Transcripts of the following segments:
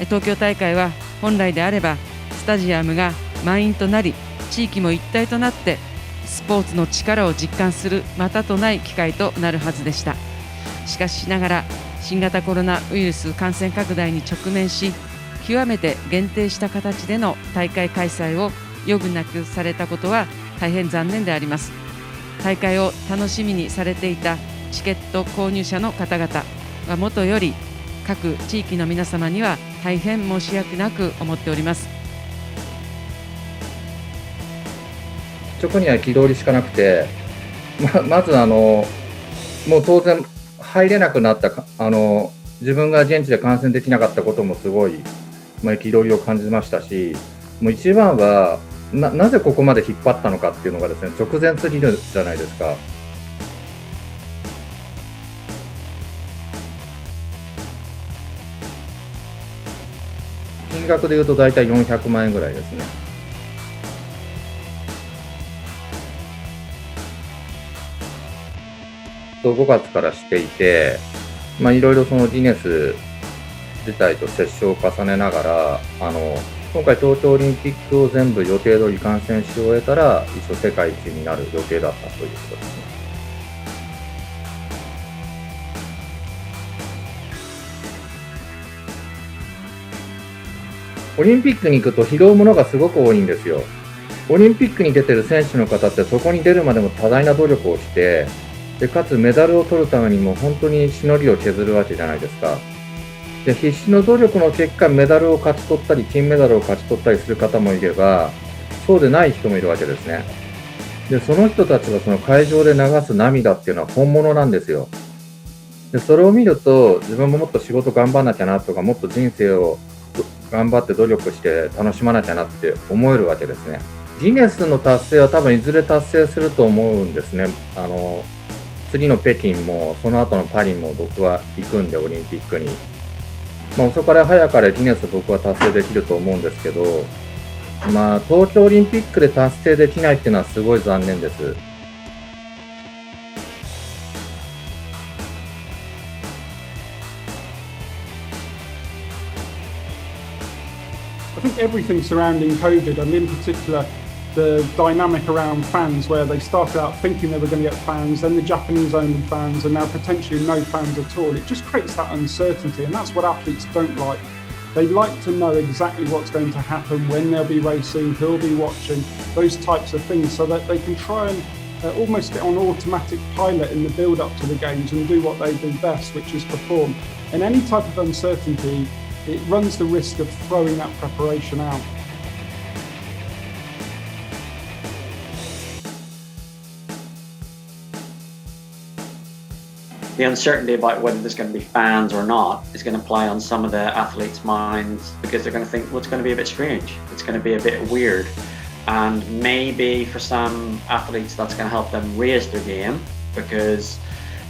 東京大会は本来であればスタジアムが満員となり、地域も一体となってスポーツの力を実感するまたとない機会となるはずでした。しかしながら新型コロナウイルス感染拡大に直面し、極めて限定した形での大会開催を余儀なくされたことは大変残念であります。大会を楽しみにされていたチケット購入者の方々はもとより各地域の皆様には大変申し訳なく思っております。直には憤りしかなくて、まずもう当然入れなくなった自分が現地で観戦できなかったこともすごい憤りを感じましたし、もう一番はなぜここまで引っ張ったのかっていうのがですね、直前すぎるじゃないですか。金額でいうと大体400万円ぐらいですね。5月からしていて、いろいろそのギネス自体と折衝を重ねながら、今回東京オリンピックを全部予定通り観戦し終えたら、一応世界一になる予定だったということですね。オリンピックに行くと拾うものがすごく多いんですよ。オリンピックに出てる選手の方ってそこに出るまでも多大な努力をして、でかつメダルを取るためにも本当にしのぎを削るわけじゃないですか。で必死の努力の結果メダルを勝ち取ったり金メダルを勝ち取ったりする方もいれば、そうでない人もいるわけですね。でその人たちがその会場で流す涙っていうのは本物なんですよ。でそれを見ると自分ももっと仕事頑張んなきゃなとか、もっと人生を頑張って努力して楽しまなきゃなって思えるわけですね。ギネスの達成は多分いずれ達成すると思うんですね。次の北京もその後のパリも僕は行くんで、オリンピックに。遅かれ早かれギネス僕は達成できると思うんですけど、東京オリンピックで達成できないっていうのはすごい残念です。I think everything surrounding COVID, and in particular the dynamic around fans, where they started out thinking they were going to get fans, then the Japanese-only fans, and now potentially no fans at all. It just creates that uncertainty, and that's what athletes don't like. They like to know exactly what's going to happen, when they'll be racing, who'll be watching, those types of things, so that they can try and almost get on automatic pilot in the build-up to the games and do what they do best, which is perform. And any type of uncertainty, it runs the risk of throwing that preparation out. The uncertainty about whether there's going to be fans or not is going to play on some of the athletes' minds, because they're going to think, well, it's going to be a bit strange, it's going to be a bit weird. And maybe for some athletes that's going to help them raise their game, because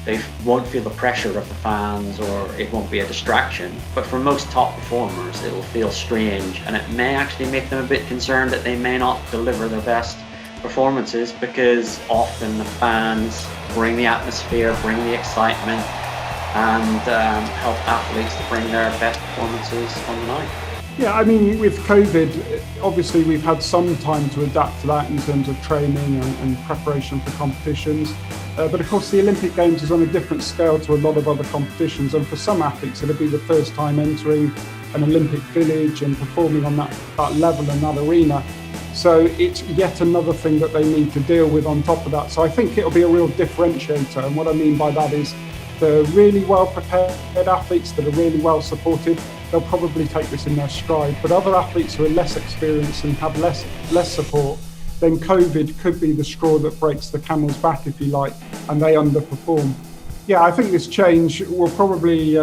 they won't feel the pressure of the fans, or it won't be a distraction. But for most top performers, it'll feel strange, and it may actually make them a bit concerned that they may not deliver their best performances, because often the fans bring the atmosphere, bring the excitement, and help athletes to bring their best performances on the night. Yeah, I mean, with COVID, obviously we've had some time to adapt to that in terms of training and preparation for competitions. But of course the Olympic Games is on a different scale to a lot of other competitions, and for some athletes it'll be the first time entering an Olympic village and performing on that level and that arena. So it's yet another thing that they need to deal with on top of that. So I think it'll be a real differentiator, and what I mean by that is the really well prepared athletes that are really well supported, they'll probably take this in their stride. But other athletes who are less experienced and have less support, then COVID could be the straw that breaks the camel's back, if you like, and they underperform. Yeah, I think this change will probably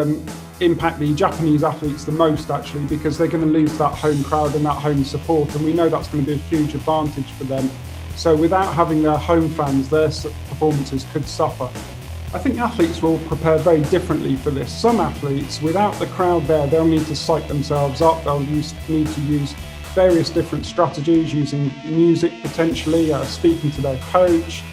impact the Japanese athletes the most, actually, because they're going to lose that home crowd and that home support, and we know that's going to be a huge advantage for them. So without having their home fans, their performances could suffer. I think athletes will prepare very differently for this. Some athletes, without the crowd there, they'll need to psych themselves up. They'll need to use various different strategies, using music potentially, speaking to their coach,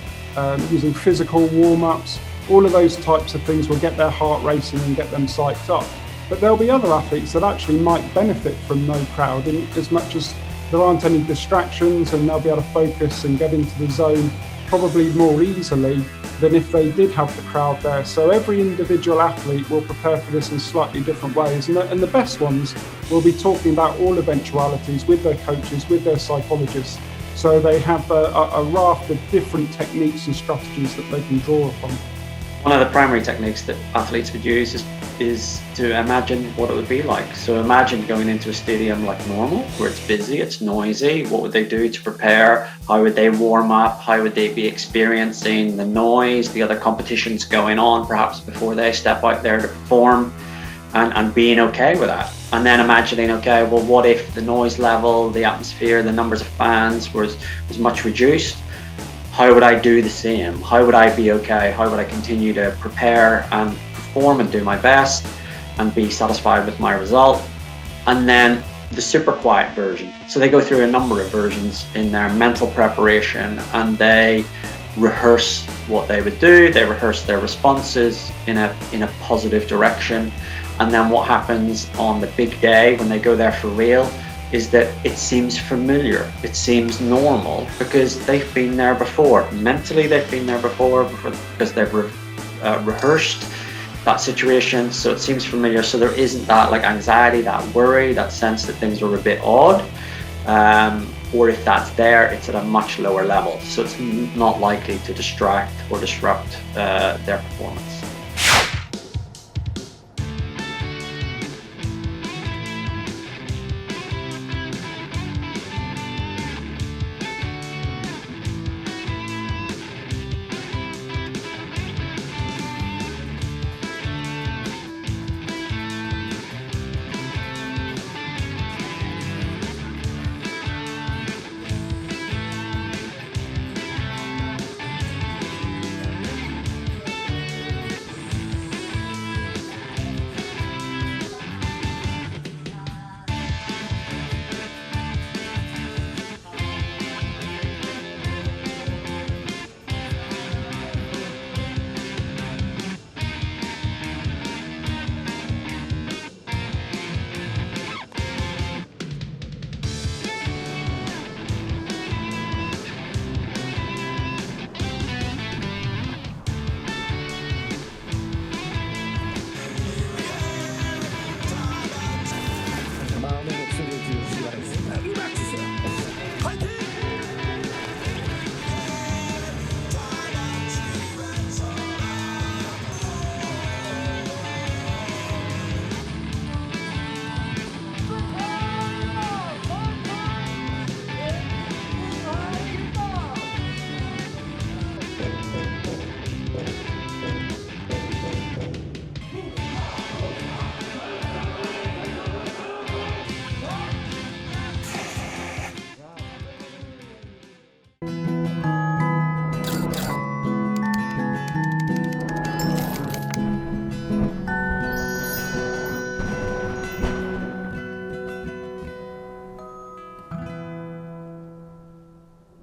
using physical warm-ups. All of those types of things will get their heart racing and get them psyched up. But there'll be other athletes that actually might benefit from no crowd in as much as there aren't any distractions and they'll be able to focus and get into the zone probably more easily than if they did have the crowd there. So every individual athlete will prepare for this in slightly different ways. And the best ones will be talking about all eventualities with their coaches, with their psychologists. So they have a raft of different techniques and strategies that they can draw upon. One of the primary techniques that athletes would use is to imagine what it would be like. So imagine going into a stadium like normal, where it's busy, it's noisy. What would they do to prepare? How would they warm up? How would they be experiencing the noise, the other competitions going on, perhaps before they step out there to perform, and being okay with that? And then imagining, okay, well, what if the noise level, the atmosphere, the numbers of fans was much reduced? How would I do the same? How would I be okay? How would I continue to prepare and perform and do my best and be satisfied with my result? And then the super quiet version. So they go through a number of versions in their mental preparation and they rehearse what they would do. They rehearse their responses in a positive direction. And then what happens on the big day when they go there for real is that it seems familiar, it seems normal, because they've been there before. Mentally, they've been there before because they've rehearsed that situation, so it seems familiar. So there isn't that like anxiety, that worry, that sense that things are a bit odd. Or if that's there, it's at a much lower level. So it's not likely to distract or disrupt their performance.